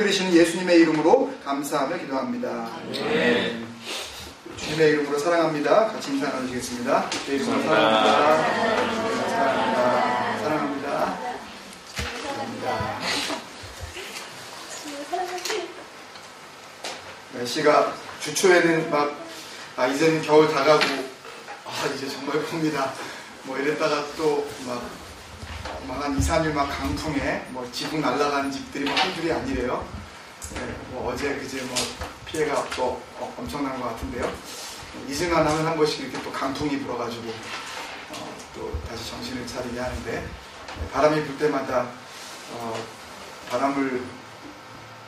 들으시는 예수님의 이름으로 감사하며 기도합니다. 주님의 이름으로 사랑합니다. 같이 인사 나누시겠습니다. 예수님 사랑합니다. 사랑합니다. 사랑합니다. 사랑합니다. 날씨가 주초에는 이제는 겨울 다가고 이제 정말 봅니다. 이랬다가 또 한 2, 3일 강풍에 지붕 날아가는 집들이 한둘이 아니래요. 어제 그제 피해가 또 엄청난 것 같은데요. 잊을만 하면 한 번씩 이렇게 또 강풍이 불어가지고 또 다시 정신을 차리게 하는데, 바람이 불 때마다 바람을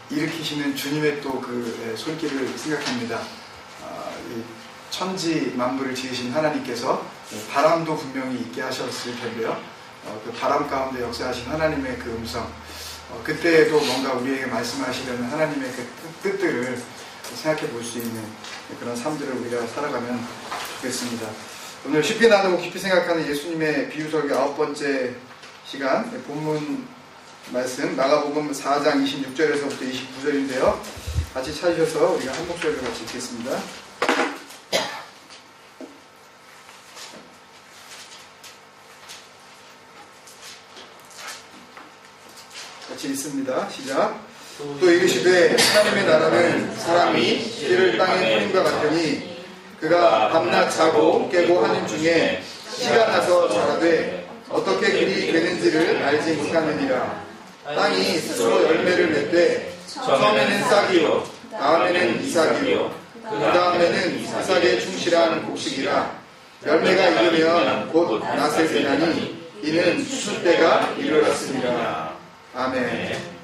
일으키시는 주님의 또 그 손길을 생각합니다. 이 천지 만물을 지으신 하나님께서 바람도 분명히 있게 하셨을 텐데요. 그 바람 가운데 역사하신 하나님의 그 음성, 그때에도 뭔가 우리에게 말씀하시려는 하나님의 그 뜻들을 생각해 볼 수 있는 그런 삶들을 우리가 살아가면 좋겠습니다. 오늘 쉽게 나누고 깊이 생각하는 예수님의 비유설교 9번째 시간, 본문 말씀 마가복음 4장 26절에서부터 29절인데요. 같이 찾으셔서 우리가 한 목소리로 같이 읽겠습니다. 같이 읽습니다. 시작. 또 이르시되 하나님의 나라는 사람이 씨를 땅에 뿌림과 같으니 그가 밤낮 자고 깨고 하는 중에 씨가 나서 자라되 어떻게 그리 되는지를 알지 못하느니라. 땅이 스스로 열매를 맺되 처음에는 싹이요 다음에는 이삭이요 그 다음에는 이삭에 충실한 곡식이라. 열매가 익으면 곧 낫을 되나니 이는 수술 때가 이르렀습니다. 아멘.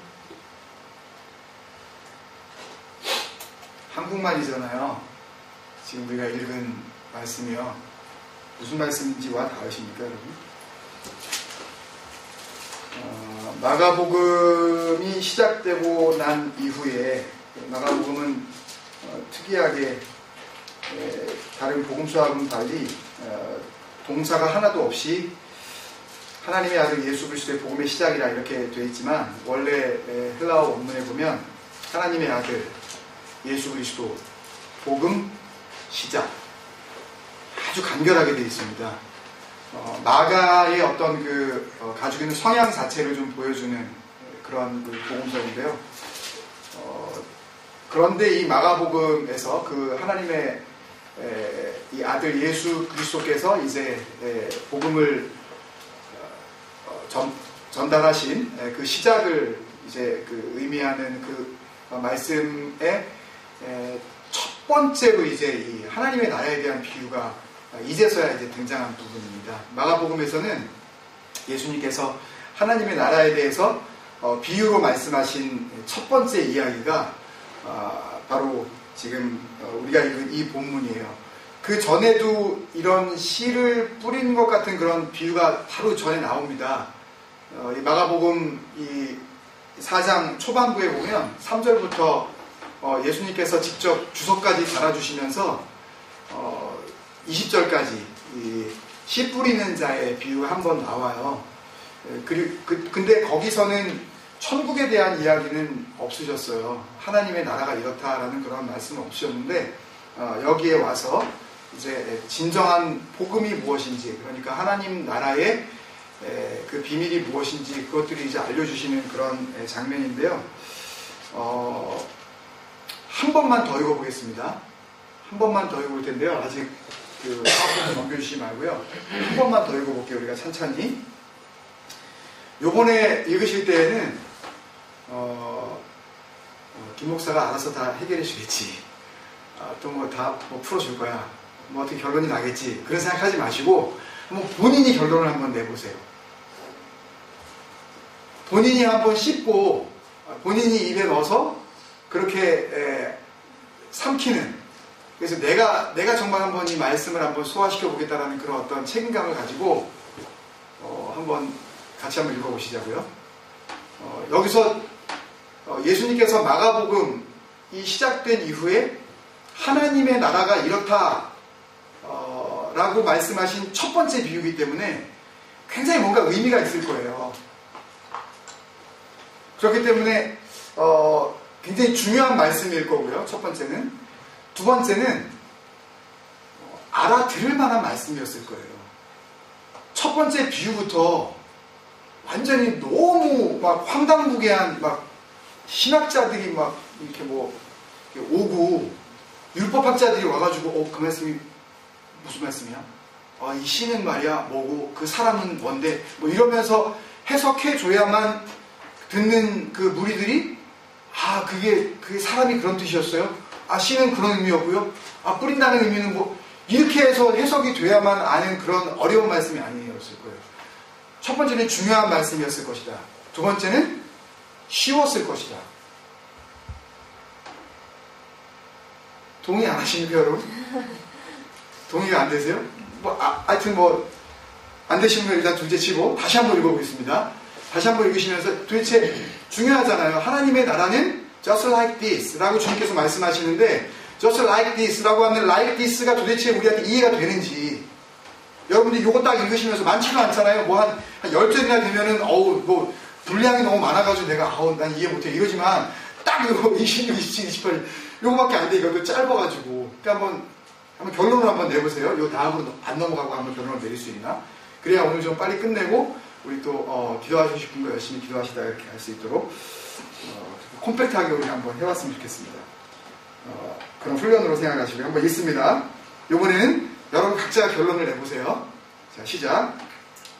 한국말이잖아요. 지금 우리가 읽은 말씀이요. 무슨 말씀인지 와 닿으십니까, 여러분? 마가복음이 시작되고 난 이후에 마가복음은 특이하게 다른 복음서하고는 달리 동사가 하나도 없이 하나님의 아들 예수 그리스도의 복음의 시작이라 이렇게 되어 있지만, 원래 헬라어 원문에 보면 하나님의 아들 예수 그리스도 복음 시작, 아주 간결하게 되어 있습니다. 마가의 어떤 가지고 있는 성향 자체를 좀 보여주는 그런 복음서인데요. 그런데 이 마가복음에서 그 하나님의 이 아들 예수 그리스도께서 이제 복음을 전달하신 그 시작을 이제 의미하는 그 말씀의 첫 번째로 이제 이 하나님의 나라에 대한 비유가 이제서야 이제 등장한 부분입니다. 마가복음에서는 예수님께서 하나님의 나라에 대해서 비유로 말씀하신 첫 번째 이야기가 바로 지금 우리가 읽은 이 본문이에요. 그 전에도 이런 씨를 뿌리는 것 같은 그런 비유가 바로 전에 나옵니다. 이 마가복음 이 4장 초반부에 보면 3절부터 예수님께서 직접 주석까지 달아주시면서 20절까지 씨 뿌리는 자의 비유가 한번 나와요. 근데 거기서는 천국에 대한 이야기는 없으셨어요. 하나님의 나라가 이렇다라는 그런 말씀은 없으셨는데, 여기에 와서 이제 진정한 복음이 무엇인지, 그러니까 하나님 나라의 그 비밀이 무엇인지 그것들이 이제 알려주시는 그런 장면인데요. 한 번만 더 읽어보겠습니다. 한 번만 더 읽어볼 텐데요. 아직 파워포인트 넘겨주시지 말고요. 한 번만 더 읽어볼게요. 우리가 천천히. 요번에 읽으실 때에는 김 목사가 알아서 다 해결해 주겠지. 또 다 풀어줄 거야. 어떻게 결론이 나겠지. 그런 생각하지 마시고 한번 본인이 결론을 한번 내보세요. 본인이 한번 씹고 본인이 입에 넣어서 그렇게 삼키는, 그래서 내가 정말 한번 이 말씀을 한번 소화시켜 보겠다라는 그런 어떤 책임감을 가지고 한번 같이 한번 읽어보시자고요. 여기서 예수님께서 마가복음 이 시작된 이후에 하나님의 나라가 이렇다 라고 말씀하신 첫 번째 비유이기 때문에 굉장히 뭔가 의미가 있을 거예요. 그렇기 때문에 굉장히 중요한 말씀일 거고요. 첫 번째는. 두 번째는 알아들을 만한 말씀이었을 거예요. 첫 번째 비유부터 완전히 너무 막 황당무계한 막 신학자들이 막 이렇게 뭐 오고 율법학자들이 와가지고 그 말씀이 무슨 말씀이야? 이 시는 말이야 뭐고 그 사람은 뭔데 뭐 이러면서 해석해줘야만 듣는 그 무리들이 그게 사람이 그런 뜻이었어요? 시는 그런 의미였고요? 뿌린다는 의미는 뭐 이렇게 해서 해석이 돼야만 아는 그런 어려운 말씀이 아니었을 거예요. 첫 번째는 중요한 말씀이었을 것이다. 두 번째는 쉬웠을 것이다. 동의 안 하십니까, 여러분? 동의가 안 되세요? 하여튼 안 되시는 건 일단 둘째 치고 다시 한번 읽어보겠습니다. 다시 한번 읽으시면서 도대체 중요하잖아요. 하나님의 나라는 just like this 라고 주님께서 말씀하시는데 just like this 라고 하는 like this가 도대체 우리한테 이해가 되는지 여러분들이 이거 딱 읽으시면서 많지도 않잖아요. 한 10절이나 되면은 분량이 너무 많아가지고 내가 난 이해 못해 이러지만 딱 이거 26, 27, 28 요거밖에 안 돼. 이것도 짧아가지고 그러니까 한번 결론을 한번 내보세요. 요 다음으로 안 넘어가고 한번 결론을 내릴 수 있나? 그래야 오늘 좀 빨리 끝내고 우리 또 기도하시고 싶은 거 열심히 기도하시다 이렇게 할 수 있도록 콤팩트하게 우리 한번 해봤으면 좋겠습니다. 그런 훈련으로 생각하시고 한번 읽습니다. 요번에는 여러분 각자 결론을 내보세요. 자, 시작.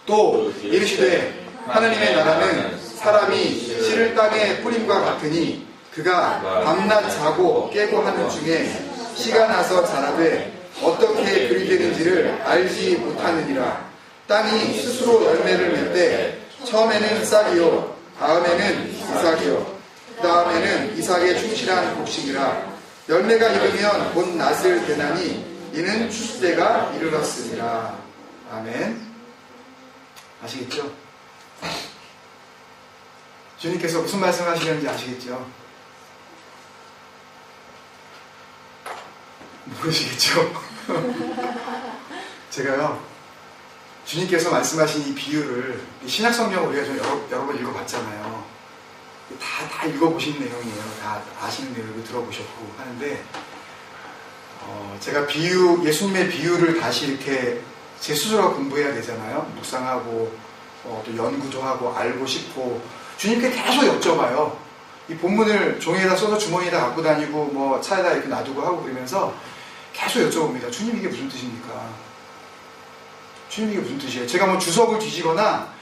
또 이르시되 하나님의 나라는 사람이 씨를 땅에 뿌림과 같으니 그가 밤낮 자고 깨고 하는 중에 씨가 나서 자라되 어떻게 그리 되는지를 알지 못하느니라. 땅이 스스로 열매를 맺되 처음에는 싹이요 다음에는 이삭이요 그 다음에는 이삭의 충실한 곡식이라. 열매가 이르면 곧 낫을 대나니 이는 추수 때가 이르렀으니라. 아멘. 아시겠죠? 주님께서 무슨 말씀을 하시는지 아시겠죠? 모르시겠죠? 제가요, 주님께서 말씀하신 이 비유를 신약성경을 우리가 좀 여러 번 읽어봤잖아요. 다 읽어보신 내용이에요. 다 아시는 내용을 들어보셨고 하는데 제가 예수님의 비유를 다시 이렇게 제 스스로가 공부해야 되잖아요. 묵상하고 또 연구도 하고 알고 싶고 주님께 계속 여쭤봐요. 이 본문을 종이에다 써서 주머니에다 갖고 다니고 차에다 이렇게 놔두고 하고 그러면서 계속 여쭤봅니다. 주님 이게 무슨 뜻입니까? 주님 이게 무슨 뜻이에요? 제가 주석을 뒤지거나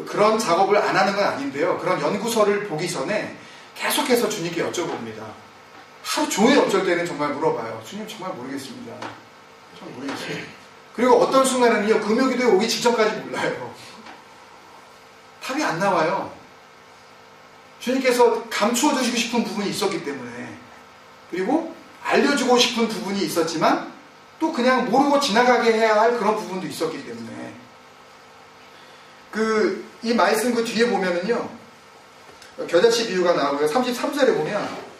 그런 작업을 안 하는 건 아닌데요. 그런 연구서를 보기 전에 계속해서 주님께 여쭤봅니다. 하루 종일 어쩔 때는 정말 물어봐요. 주님 정말 모르겠습니다. 정말 모르겠어요. 그리고 어떤 순간에는요. 금요기도에 오기 직전까지 몰라요. 답이 안 나와요. 주님께서 감추어 주시고 싶은 부분이 있었기 때문에 그리고 알려주고 싶은 부분이 있었지만 또 그냥 모르고 지나가게 해야 할 그런 부분도 있었기 때문에 이 말씀 그 뒤에 보면은요 겨자씨 비유가 나오고요. 33절에 보면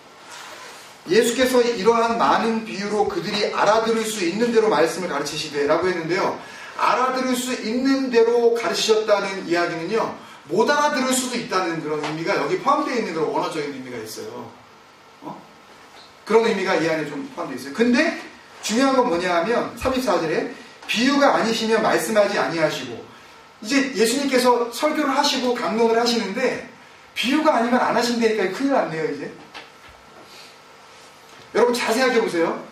예수께서 이러한 많은 비유로 그들이 알아들을 수 있는 대로 말씀을 가르치시되 라고 했는데요. 알아들을 수 있는 대로 가르치셨다는 이야기는요. 못 알아들을 수도 있다는 그런 의미가 여기 포함되어 있는 그런 원어적인 의미가 있어요. 그런 의미가 이 안에 좀 포함되어 있어요. 근데 중요한 건 뭐냐 하면 34절에 비유가 아니시면 말씀하지 아니하시고 이제 예수님께서 설교를 하시고 강론을 하시는데 비유가 아니면 안 하신다니까 큰일 났네요 이제. 여러분 잘 생각해 보세요.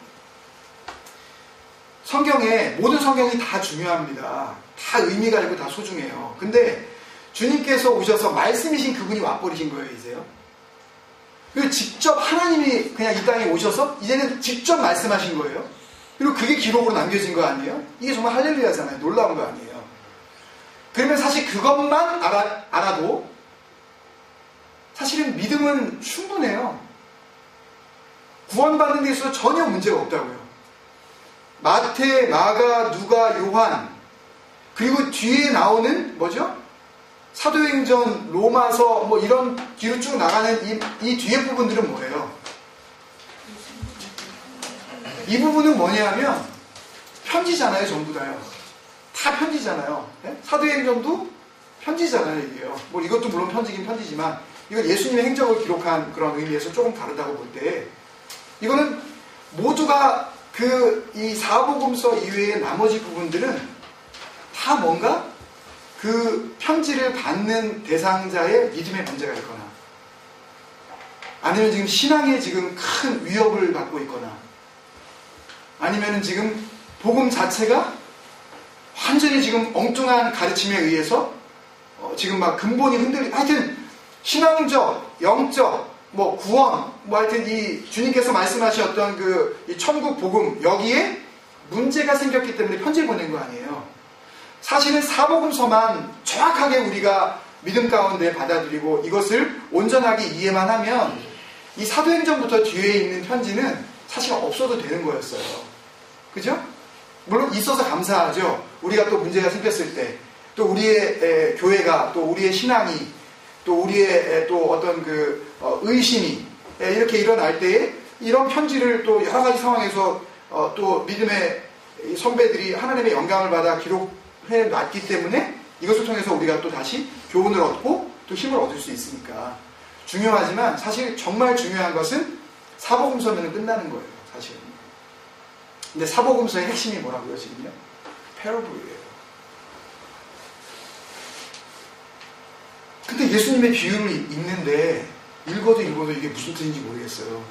모든 성경이 다 중요합니다. 다 의미가 있고 다 소중해요. 근데 주님께서 오셔서 말씀이신 그분이 와버리신 거예요 이제요. 그리고 직접 하나님이 그냥 이 땅에 오셔서 이제는 직접 말씀하신 거예요. 그리고 그게 기록으로 남겨진 거 아니에요? 이게 정말 할렐루야잖아요. 놀라운 거 아니에요. 그러면 사실 그것만 알아도 사실은 믿음은 충분해요. 구원받는 데 있어서 전혀 문제가 없다고요. 마태, 마가, 누가, 요한 그리고 뒤에 나오는 뭐죠? 사도행전, 로마서 이런 뒤로 쭉 나가는 이 뒤에 부분들은 뭐예요? 이 부분은 뭐냐면 편지잖아요. 전부 다요. 다 편지잖아요. 네? 사도행전도 편지잖아요. 이게요. 이것도 물론 편지긴 편지지만 이건 예수님의 행적을 기록한 그런 의미에서 조금 다르다고 볼 때, 이거는 모두가 이 사복음서 이외의 나머지 부분들은 다 뭔가 그 편지를 받는 대상자의 믿음의 문제가 있거나, 아니면 지금 신앙에 지금 큰 위협을 받고 있거나, 아니면은 지금 복음 자체가 완전히 지금 엉뚱한 가르침에 의해서 지금 막 근본이 하여튼 신앙적, 영적, 뭐 구원, 뭐 하여튼 이 주님께서 말씀하셨던 이 천국 복음, 여기에 문제가 생겼기 때문에 편지를 보낸 거 아니에요. 사실은 사복음서만 정확하게 우리가 믿음 가운데 받아들이고 이것을 온전하게 이해만 하면 이 사도행전부터 뒤에 있는 편지는 사실 없어도 되는 거였어요. 그죠? 물론 있어서 감사하죠. 우리가 또 문제가 생겼을 때, 또 우리의 교회가, 또 우리의 신앙이, 또 우리의 또 어떤 의심이 이렇게 일어날 때에 이런 편지를 또 여러 가지 상황에서 또 믿음의 선배들이 하나님의 영감을 받아 기록해 놨기 때문에 이것을 통해서 우리가 또 다시 교훈을 얻고 또 힘을 얻을 수 있으니까 중요하지만, 사실 정말 중요한 것은 사복음서면 끝나는 거예요, 사실은. 근데 사복음서의 핵심이 뭐라고요, 지금요? 패러블이에요. 근데 예수님의 비유를 읽는데 읽어도 이게 무슨 뜻인지 모르겠어요.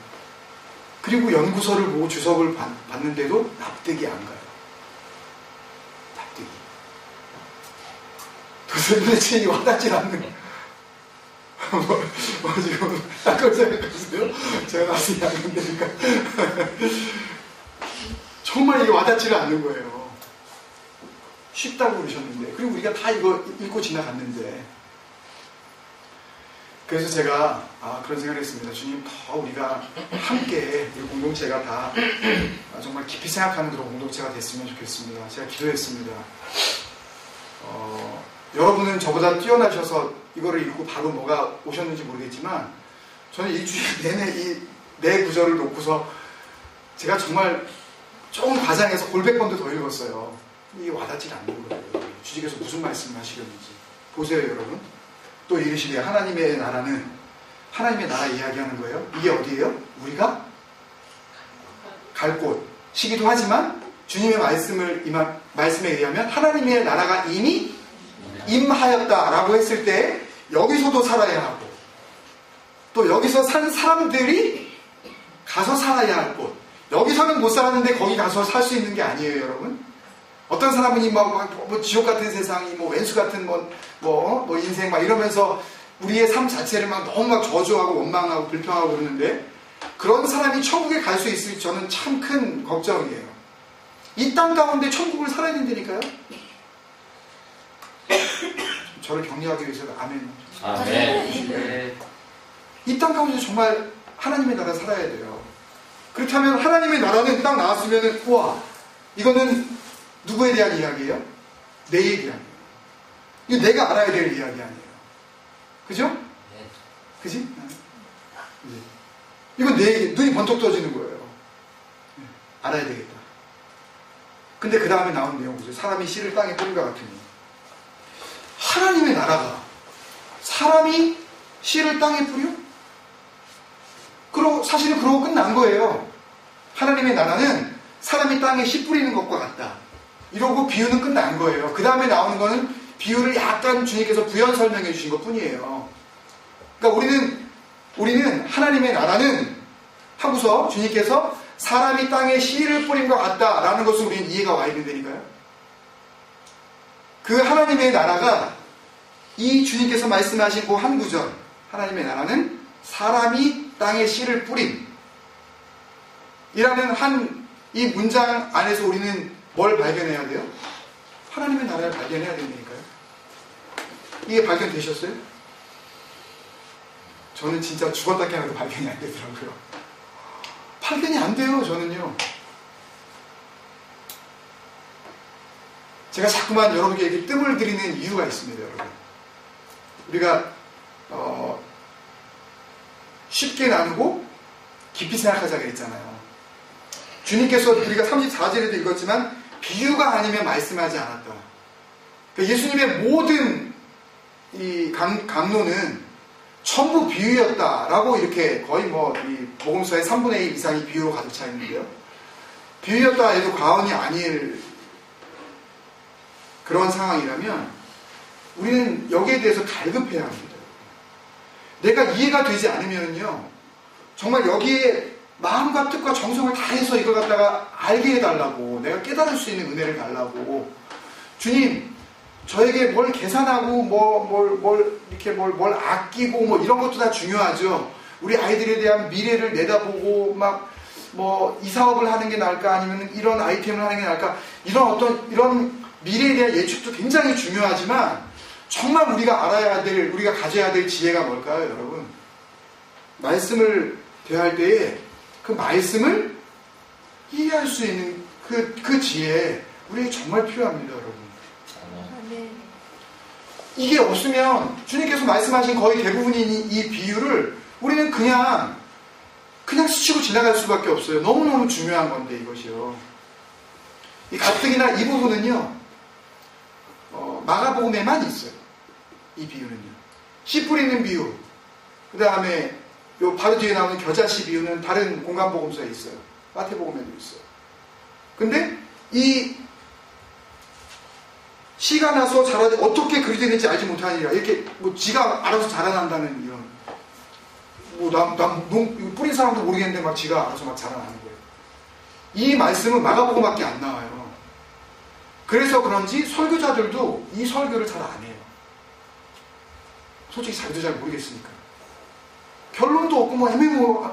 그리고 연구서를 보고 주석을 봤는데도 납득이 안 가요. 납득이. 도대체 와닿지 않는 지금 딴걸 생각하세요? 제가 나중에 안 된다니까. 정말 이게 와닿지를 않는 거예요. 쉽다고 그러셨는데, 그리고 우리가 다 이거 읽고 지나갔는데. 그래서 제가 그런 생각을 했습니다. 주님, 더 우리가 함께 우리 공동체가 다 정말 깊이 생각하는 그런 공동체가 됐으면 좋겠습니다. 제가 기도했습니다. 여러분은 저보다 뛰어나셔서 이거를 읽고 바로 뭐가 오셨는지 모르겠지만, 저는 일주일 내내 이 네 구절을 놓고서 제가 정말 조금 과장해서 골백 번도 더 읽었어요. 이게 와닿지 않는 거예요. 주님께서 무슨 말씀을 하시려는지. 보세요, 여러분. 또 이르시되 하나님의 나라는, 하나님의 나라 이야기하는 거예요. 이게 어디예요? 우리가 갈 곳이기도 하지만, 주님의 말씀에 의하면 하나님의 나라가 이미 임하였다라고 했을 때 여기서도 살아야 하고, 또 여기서 산 사람들이 가서 살아야 할 곳, 여기서는 못 살았는데 거기 가서 살 수 있는 게 아니에요, 여러분. 어떤 사람은 뭐 지옥 같은 세상이, 뭐 왼수 같은 뭐 인생 막 이러면서 우리의 삶 자체를 너무 저주하고 원망하고 불평하고 그러는데, 그런 사람이 천국에 갈 수 있을지 저는 참 큰 걱정이에요. 이 땅 가운데 천국을 살아야 된다니까요. 저를 격려하기 위해서 아멘. 아멘. 이 땅 가운데 정말 하나님의 나라 살아야 돼요. 그렇다면 하나님의 나라는 딱 나왔으면은, 우와, 이거는 누구에 대한 이야기예요? 내 얘기 아니에요. 이거 내가 알아야 될 이야기 아니에요. 그죠? 네. 그지? 네. 이건 내 얘기, 눈이 번쩍 떠지는 거예요. 네. 알아야 되겠다. 근데 그 다음에 나온 내용 보세요. 사람이 씨를 땅에 뿌린 것 같으니. 하나님의 나라가 사람이 씨를 땅에 뿌려? 사실은 그러고 끝난 거예요. 하나님의 나라는 사람이 땅에 씨 뿌리는 것과 같다. 이러고 비유는 끝난 거예요. 그 다음에 나오는 거는 비유를 약간 주님께서 부연 설명해 주신 것 뿐이에요. 그러니까 우리는 하나님의 나라는 하고서 주님께서 사람이 땅에 씨를 뿌린 것 같다라는 것을 우리는 이해가 와 있는다니까요. 그 하나님의 나라가 이 주님께서 말씀하신 그 한 구절, 하나님의 나라는 사람이 땅에 씨를 뿌린 이라는 이 문장 안에서 우리는 뭘 발견해야 돼요? 하나님의 나라를 발견해야 된다니까요. 이게 발견되셨어요? 저는 진짜 죽었다 깨어나도 발견이 안 되더라고요. 발견이 안 돼요, 저는요. 제가 자꾸만 여러분에게 뜸을 들이는 이유가 있습니다, 여러분. 우리가 쉽게 나누고 깊이 생각하자고 했잖아요. 주님께서 우리가 34절에도 읽었지만 비유가 아니면 말씀하지 않았다. 그러니까 예수님의 모든 이 강론은 전부 비유였다라고 이렇게 거의 뭐 이 복음서의 3분의 1 이상이 비유로 가득 차 있는데요. 비유였다 해도 과언이 아닐 그런 상황이라면 우리는 여기에 대해서 갈급해야 합니다. 내가 이해가 되지 않으면요, 정말 여기에 마음과 뜻과 정성을 다해서 이걸 갖다가 알게 해달라고, 내가 깨달을 수 있는 은혜를 달라고, 주님, 저에게 뭘 계산하고, 뭘 아끼고, 뭐 이런 것도 다 중요하죠. 우리 아이들에 대한 미래를 내다보고, 이 사업을 하는 게 나을까, 아니면 이런 아이템을 하는 게 나을까, 이런 미래에 대한 예측도 굉장히 중요하지만, 정말 우리가 알아야 될, 우리가 가져야 될 지혜가 뭘까요, 여러분? 말씀을 대할 때에 그 말씀을 이해할 수 있는 그 지혜, 우리에게 정말 필요합니다, 여러분. 이게 없으면 주님께서 말씀하신 거의 대부분인 이 비유를 우리는 그냥 스치고 지나갈 수밖에 없어요. 너무너무 중요한 건데, 이것이요. 이 가뜩이나 이 부분은요, 마가복음에만 있어요. 이 비유는요. 씨 뿌리는 비유, 그 다음에 요 바로 뒤에 나오는 겨자씨 비유는 다른 공간복음서에 있어요. 마태복음에도 있어요. 근데 이 씨가 나서 자라되 어떻게 그리 되는지 알지 못하니라, 이렇게 지가 알아서 자라난다는 이런, 뿌린 사람도 모르겠는데 막 지가 알아서 막 자라나는 거예요. 이 말씀은 마가복음밖에 안 나와요. 그래서 그런지 설교자들도 이 설교를 잘 안 해요. 솔직히 자기도 잘 모르겠으니까. 결론도 없고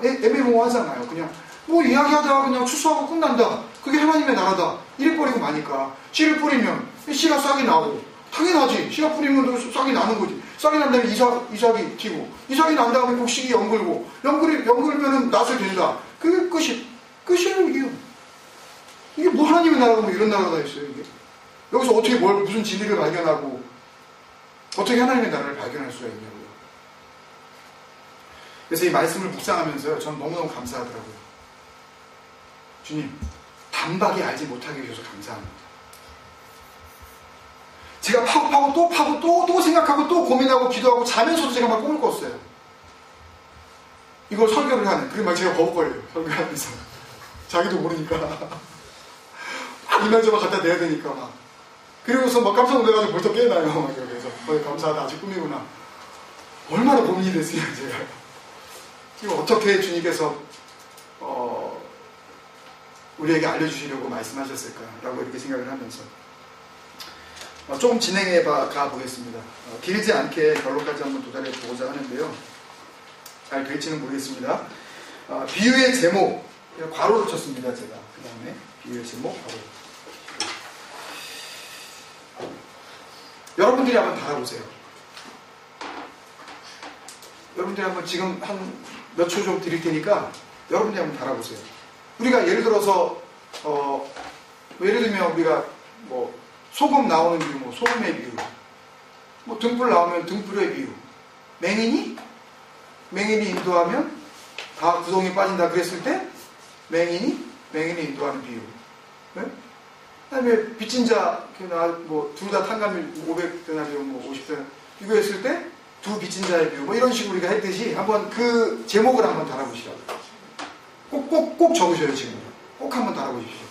애매모호하잖아요. 그냥 이야기하다가 그냥 추수하고 끝난다. 그게 하나님의 나라다. 이래 버리고 마니까. 씨를 뿌리면 씨가 싹이 나고, 당연하지. 씨가 뿌리면 싹이 나는 거지. 싹이 난 다음에 이삭이 튀고, 이삭이 난 다음에 곡식이 연글고, 연글면은 낫을 된다. 그게 끝이에요, 이게요. 이게 뭐 하나님의 나라가 뭐 이런 나라가 있어요, 이게. 여기서 어떻게 무슨 진리를 발견하고, 어떻게 하나님의 나라를 발견할 수가 있냐고요. 그래서 이 말씀을 묵상하면서요, 전 너무너무 감사하더라고요. 주님, 단박에 알지 못하게 해주셔서 감사합니다. 제가 파고 또 생각하고 또 고민하고 기도하고 자면서도 제가 막 꿈을 꿨어요. 이걸 설교를 하는. 그리고 막 제가 버벅거려요. 설교하면서. 자기도 모르니까. 이날저날 갖다 내야 되니까 막. 그리고서 막 깜짝 놀라가지고 벌떡 깨어나요. 막 그래서 감사하다. 아직 꿈이구나. 얼마나 고민이 됐어요, 제가. 지금 어떻게 주님께서 우리에게 알려주시려고 말씀하셨을까라고 이렇게 생각을 하면서 조금 진행해 가 보겠습니다. 길지 않게 결론까지 한번 도달해 보고자 하는데요. 잘 될지는 모르겠습니다. 비유의 제목, 괄호를 쳤습니다, 제가. 그 다음에 비유의 제목, 괄호. 여러분들이 한번 달아보세요. 여러분들이 한번 지금 한 몇 초 좀 드릴 테니까 여러분들이 한번 달아보세요. 우리가 예를 들어서 예를 들면 우리가 소금 나오는 비유, 소금의 비유, 등불 나오면 등불의 비유, 맹인이 인도하면 다 구덩이에 빠진다 그랬을 때 맹인이 인도하는 비유. 네? 그다음에 빚진 자, 둘 다 탕감일 500데나리온 50데나리온 비교했을 때 두 빚진 자의 비유, 이런 식으로 우리가 했듯이 한번 그 제목을 한번 달아보시라고. 꼭 적으셔요, 지금. 꼭 한번 달아보십시오.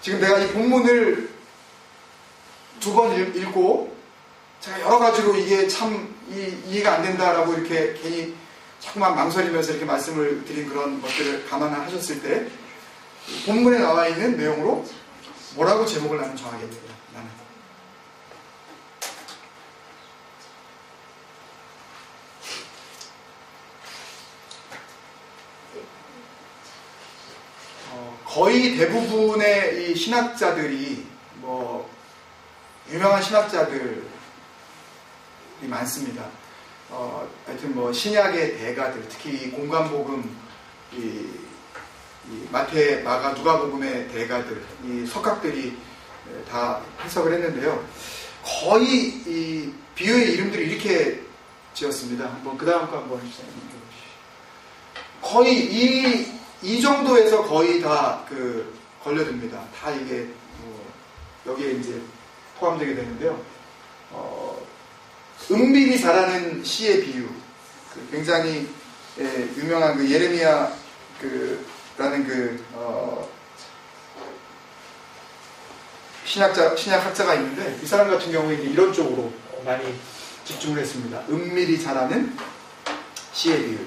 지금 내가 이 본문을 2번 읽고, 제가 여러 가지로 이게 참 이해가 안 된다라고 이렇게 괜히 자꾸만 망설이면서 이렇게 말씀을 드린 그런 것들을 감안하셨을 때, 본문에 나와 있는 내용으로 뭐라고 제목을 나는 정하겠느냐, 나는. 거의 대부분의 이 신학자들이, 유명한 신학자들이 많습니다. 하여튼 신약의 대가들, 특히 공관복음, 이 마태, 마가, 누가복음의 대가들, 이 석학들이 다 해석을 했는데요. 거의 이 비유의 이름들을 이렇게 지었습니다. 그 다음 거 한번 해주세요. 거의 이 정도에서 거의 다 걸려듭니다. 다 이게 여기에 이제 포함되게 되는데요. 은밀히 자라는 씨의 비유. 굉장히 유명한 그 예레미야 라는 신약학자가 있는데, 이 사람 같은 경우에 이런 쪽으로 많이 집중을 했습니다. 은밀히 자라는 씨의 비유.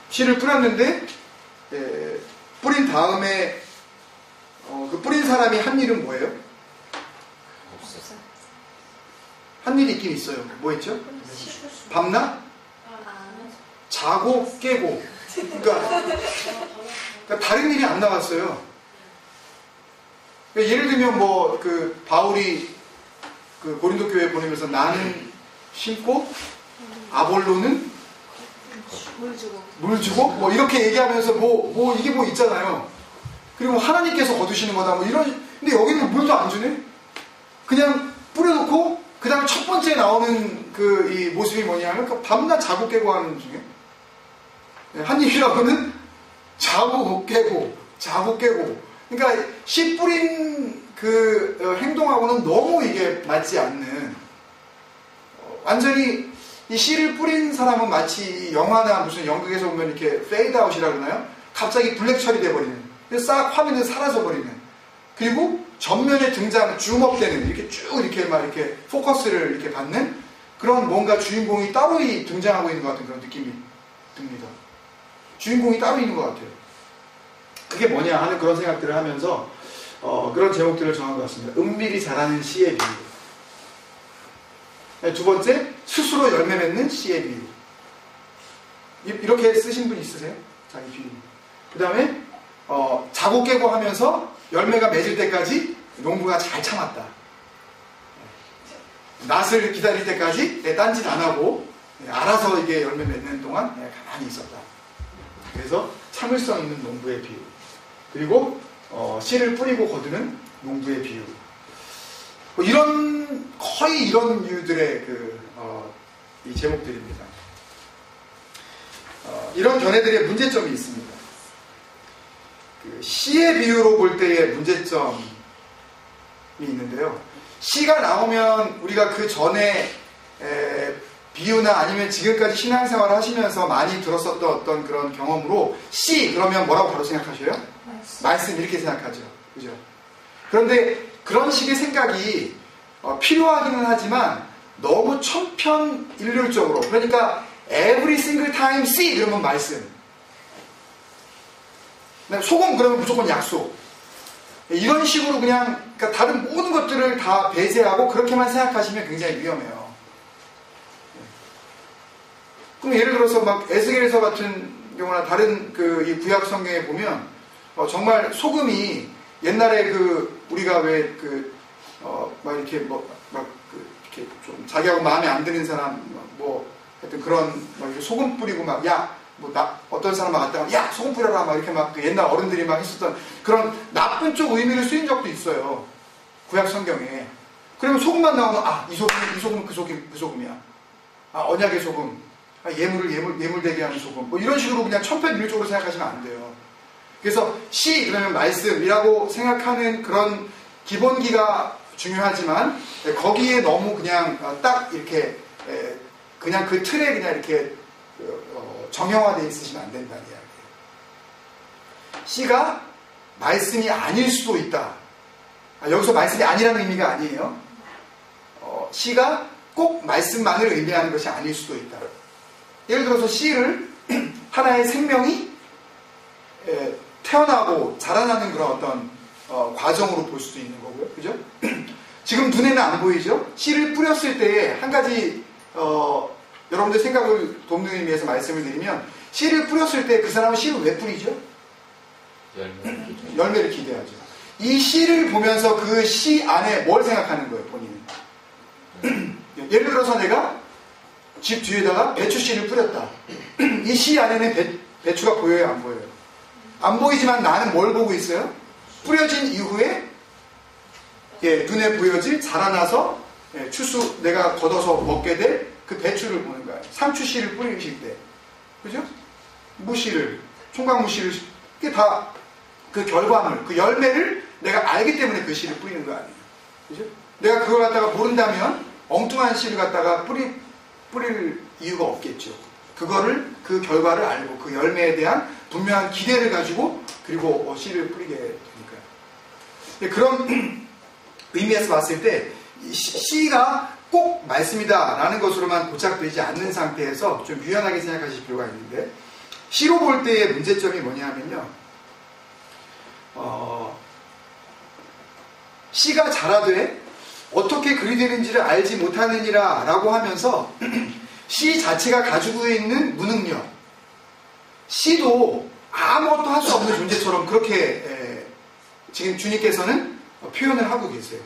씨를 뿌렸는데, 뿌린 다음에 그 뿌린 사람이 한 일은 뭐예요? 한 일이 있긴 있어요. 뭐 했죠? 밤낮? 자고 깨고. 그러니까 다른 일이 안 나왔어요. 예를 들면 바울이 고린도 교회에 보내면서 나는 심고 아볼로는 물 주고 뭐 이렇게 얘기하면서 이게 있잖아요. 그리고 하나님께서 거두시는 거다 근데 여기는 물도 안 주네. 그냥 뿌려놓고 그 다음에 첫 번째 나오는 이 모습이 뭐냐면 밤낮 자고 깨고 하는 중에 한 일이라고는 자고 깨고 그러니까 씨 뿌린 행동하고는 너무 이게 맞지 않는, 완전히 이 씨를 뿌린 사람은 마치 영화나 무슨 연극에서 보면 이렇게 페이드 아웃이라 그러나요? 갑자기 블랙 처리돼 버리는, 싹 화면에 사라져 버리는, 그리고 전면에 등장 줌업되는, 이렇게 쭉 이렇게 포커스를 이렇게 받는 그런 뭔가 주인공이 따로 등장하고 있는 것 같은 그런 느낌이 듭니다. 주인공이 따로 있는 것 같아요. 그게 뭐냐 하는 그런 생각들을 하면서 그런 제목들을 정한 것 같습니다. 은밀히 자라는 씨의 비유. 두 번째, 스스로 열매 맺는 씨의 비유. 이렇게 쓰신 분 있으세요? 자기 비유. 그 다음에 자고 깨고 하면서 열매가 맺을 때까지 농부가 잘 참았다. 낫을 기다릴 때까지 딴짓 안 하고 알아서 이게 열매 맺는 동안 가만히 있었다. 그래서 참을성 있는 농부의 비유. 그리고 씨를 뿌리고 거두는 농부의 비유. 거의 이런 류들의 이 제목들입니다. 이런 견해들의 문제점이 있습니다. 씨의 비유로 볼 때의 문제점이 있는데요. 씨가 나오면 우리가 그 전에 비유나 아니면 지금까지 신앙생활을 하시면서 많이 들었었던 어떤 그런 경험으로 씨 그러면 뭐라고 바로 생각하셔요? 말씀 이렇게 생각하죠. 그죠? 그런데 그런 식의 생각이 필요하기는 하지만 너무 천편일률적으로, 그러니까 every single time see 이러면 말씀, 소금 그러면 무조건 약속, 이런 식으로 그러니까 다른 모든 것들을 다 배제하고 그렇게만 생각하시면 굉장히 위험해요. 그럼 예를 들어서 에스겔서 같은 경우나 다른 이 구약 성경에 보면 정말 소금이 옛날에 우리가 이렇게 이렇게 좀 자기하고 마음에 안 드는 사람 하여튼 그런 소금 뿌리고 어떤 사람 갔다가 야 소금 뿌려라 이렇게 옛날 어른들이 했었던 그런 나쁜 쪽 의미를 쓰인 적도 있어요. 구약 성경에. 그러면 소금만 나오면 이 소금은 그 소금이야. 언약의 소금. 예물되게 하는 소금. 이런 식으로 그냥 천편일률적으로 생각하시면 안 돼요. 그래서 씨 그러면 말씀이라고 생각하는 그런 기본기가 중요하지만 거기에 너무 그냥 딱 이렇게 그냥 그 틀에 그냥 이렇게 정형화되어 있으시면 안 된다는 이야기예요. 씨가 말씀이 아닐 수도 있다. 여기서 말씀이 아니라는 의미가 아니에요. 씨가 꼭 말씀만을 의미하는 것이 아닐 수도 있다. 예를 들어서 씨를 하나의 생명이 태어나고 자라나는 그런 어떤 과정으로 볼 수도 있는 거고요. 그죠? 지금 눈에는 안 보이죠? 씨를 뿌렸을 때에 한 가지 여러분들 생각을 돕는 의미에서 말씀을 드리면, 씨를 뿌렸을 때 그 사람은 씨를 왜 뿌리죠? 열매를 기대하죠. 이 씨를 보면서 그 씨 안에 뭘 생각하는 거예요, 본인은? 예를 들어서 내가 집 뒤에다가 배추 씨를 뿌렸다. 이 씨 안에는 배추가 보여요, 안 보여요? 안 보이지만 나는 뭘 보고 있어요? 뿌려진 이후에 눈에 보여질 자라나서 추수 내가 걷어서 먹게 될 그 배추를 보는 거예요. 상추 씨를 뿌리실 때, 그죠? 무씨를, 총각무씨를, 이게 다 그 결과물, 그 열매를 내가 알기 때문에 그 씨를 뿌리는 거 아니에요, 그죠? 내가 그걸 갖다가 모른다면 엉뚱한 씨를 갖다가 뿌릴 이유가 없겠죠. 그 결과를 알고 그 열매에 대한 분명한 기대를 가지고 그리고 씨를 뿌리게 되니까요. 그런 의미에서 봤을 때 씨가 꼭 말씀이다라는 것으로만 고착되지 않는 상태에서 좀 유연하게 생각하실 필요가 있는데, 씨로 볼 때의 문제점이 뭐냐 하면요, 씨가 자라되 어떻게 그리 되는지를 알지 못하느니라 라고 하면서 씨 자체가 가지고 있는 무능력, 씨도 아무것도 할 수 없는 존재처럼 그렇게 지금 주님께서는 표현을 하고 계세요.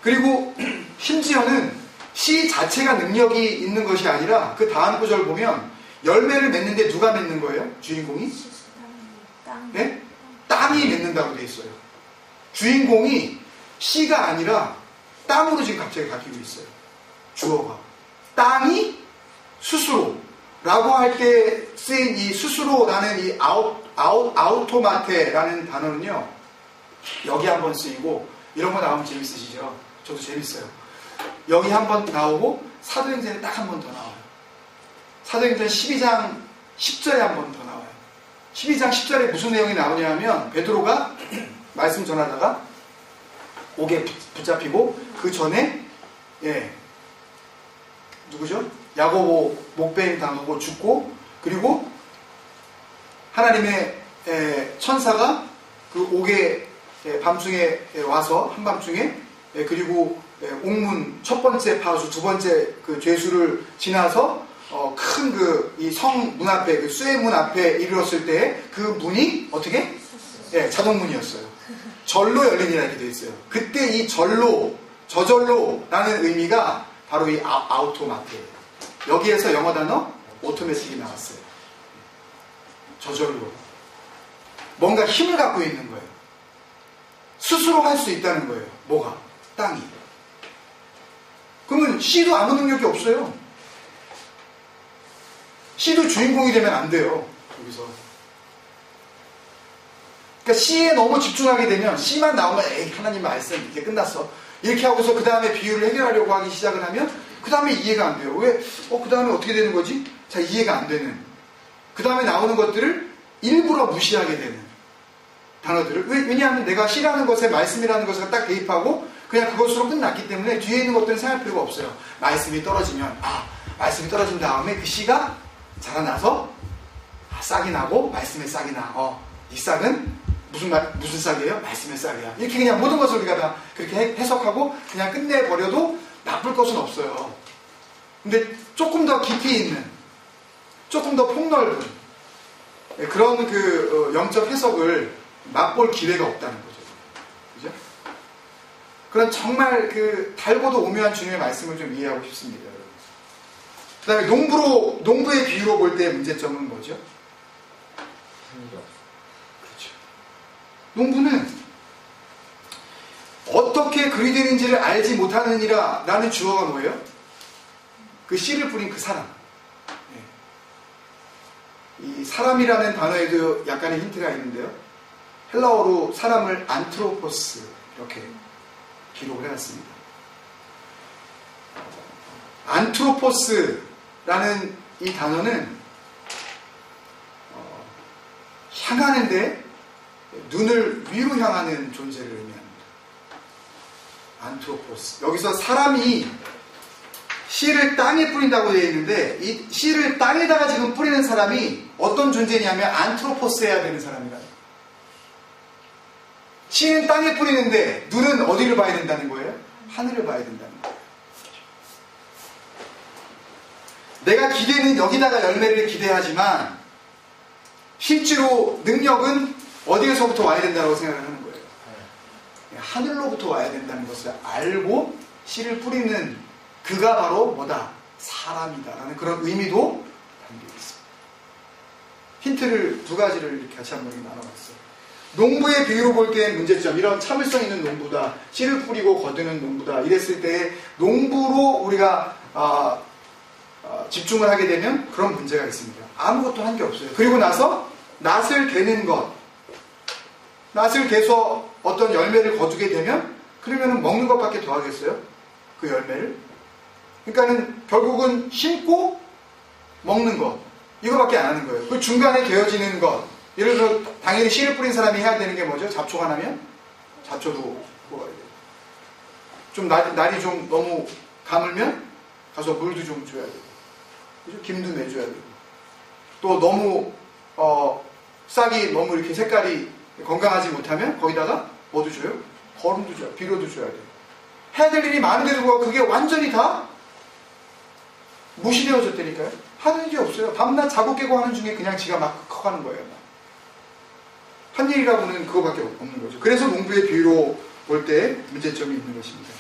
그리고 심지어는 씨 자체가 능력이 있는 것이 아니라 그 다음 구절 보면 열매를 맺는데 누가 맺는 거예요? 주인공이? 네? 땅이 맺는다고 돼 있어요. 주인공이 씨가 아니라 땅으로 지금 갑자기 바뀌고 있어요. 주어가. 땅이 스스로라고 할 때 쓰인 이 스스로라는 이 아우토마테라는 단어는요, 여기 한번 쓰이고, 이런 거 나오면 재밌으시죠? 저도 재밌어요. 여기 한번 나오고 사도행전에 딱 한 번 더 나와요. 사도행전 12장 10절에 한 번 더 나와요. 12장 10절에 무슨 내용이 나오냐면 베드로가 말씀 전하다가 옥에 붙잡히고 그 전에 누구죠? 야고보 목베임 당하고 죽고, 그리고 하나님의 천사가 그 옥에 밤중에 와서 한밤중에 그리고 옥문 첫 번째 파수 두 번째 그 죄수를 지나서 큰 그 이 성 문 앞에 그 쇠문 앞에 이르렀을 때 그 문이 어떻게? 자동문이었어요. 절로 열리니라 이렇게 되어 있어요. 그때 이 저절로라는 의미가 바로 이 아우토마트예요. 여기에서 영어 단어 오토매틱이 나왔어요. 저절로. 뭔가 힘을 갖고 있는 거예요. 스스로 할 수 있다는 거예요. 뭐가? 땅이. 그러면 씨도 아무 능력이 없어요. 씨도 주인공이 되면 안 돼요. 여기서. 그러니까 씨에 너무 집중하게 되면 씨만 나오면 에이 하나님 말씀 이렇게 끝났어. 이렇게 하고서 그 다음에 비유를 해결하려고 하기 시작을 하면 그 다음에 이해가 안 돼요. 왜? 그 다음에 어떻게 되는 거지? 자, 이해가 안 되는. 그 다음에 나오는 것들을 일부러 무시하게 되는 단어들을. 왜냐하면 내가 씨라는 것에 말씀이라는 것을 딱 대입하고 그냥 그것으로 끝났기 때문에 뒤에 있는 것들은 생각할 필요가 없어요. 말씀이 떨어지면 말씀이 떨어진 다음에 그 씨가 자라나서 싹이 나고 말씀의 싹이 나. 이 싹은 무슨 싹이에요? 말씀의 싹이야. 이렇게 그냥 모든 것을 우리가 다 그렇게 해석하고 그냥 끝내버려도 나쁠 것은 없어요. 근데 조금 더 깊이 있는, 조금 더 폭넓은 그런 그 영적 해석을 맛볼 기회가 없다는 거죠. 그죠? 그런 정말 그 달고도 오묘한 주님의 말씀을 좀 이해하고 싶습니다. 그 다음에 농부의 비유로 볼 때의 문제점은 뭐죠? 그렇죠. 농부는 어떻게 그리 되는지를 알지 못하느니라 라는 주어가 뭐예요? 그 씨를 뿌린 그 사람. 이 사람이라는 단어에도 약간의 힌트가 있는데요. 헬라어로 사람을 안트로포스 이렇게 기록을 해놨습니다. 안트로포스라는 이 단어는 향하는데 눈을 위로 향하는 존재를 의미합니다. 안트로포스. 여기서 사람이 씨를 땅에 뿌린다고 되어 있는데 이 씨를 땅에다가 지금 뿌리는 사람이 어떤 존재냐면 안트로포스여야 되는 사람이라요. 씨는 땅에 뿌리는데 눈은 어디를 봐야 된다는 거예요? 하늘을 봐야 된다는 거예요. 내가 기대는 여기다가 열매를 기대하지만 실제로 능력은 어디에서부터 와야 된다고 생각을 하는 거예요. 하늘로부터 와야 된다는 것을 알고 씨를 뿌리는 그가 바로 뭐다? 사람이다라는 그런 의미도 담겨 있습니다. 힌트를 두 가지를 이렇게 같이 한번 나눠봤어요. 농부의 비유로 볼 때의 문제점, 이런 참을성 있는 농부다, 씨를 뿌리고 거두는 농부다 이랬을 때 농부로 우리가 집중을 하게 되면 그런 문제가 있습니다. 아무것도 한 게 없어요. 그리고 나서 낫을 대는 것, 낫을 대서 어떤 열매를 거두게 되면 그러면 먹는 것밖에 더 하겠어요? 그 열매를. 그러니까는 결국은 심고 먹는 것 이거밖에 안 하는 거예요. 그 중간에 되어지는 것, 예를 들어 당연히 씨를 뿌린 사람이 해야 되는 게 뭐죠? 잡초가 나면 잡초도 뽑아야 돼요. 좀 날이 좀 너무 가물면 가서 물도 좀 줘야 되고, 그죠? 김도 내줘야 되고, 또 너무 싹이 너무 이렇게 색깔이 건강하지 못하면 거기다가 뭐도 줘요? 거름도 줘요. 비료도 줘야 돼요. 해야 될 일이 많은데도 불구하고 그게 완전히 다 무시되어졌다니까요. 하는 일이 없어요. 밤낮 자고 깨고 하는 중에 그냥 지가 막 커가는 거예요. 한 일이라고는 그거밖에 없는 거죠. 그래서 농부의 비유로 볼 때 문제점이 있는 것입니다.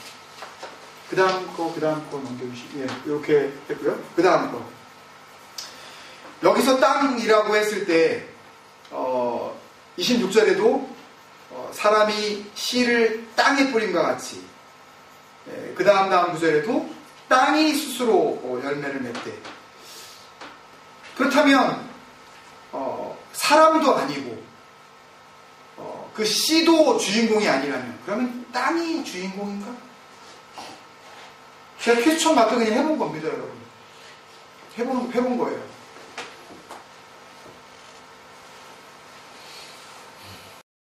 그 다음 거 넘겨주시고, 예, 이렇게 했고요. 그 다음 거. 여기서 땅이라고 했을 때, 26절에도 사람이 씨를 땅에 뿌림과 같이, 예, 그 다음 구절에도 땅이 스스로 열매를 맺대. 그렇다면, 사람도 아니고, 그 씨도 주인공이 아니라면, 그러면 땅이 주인공인가? 제가 퀴즈청 마크 그냥 해본 겁니다, 여러분. 해본 거예요.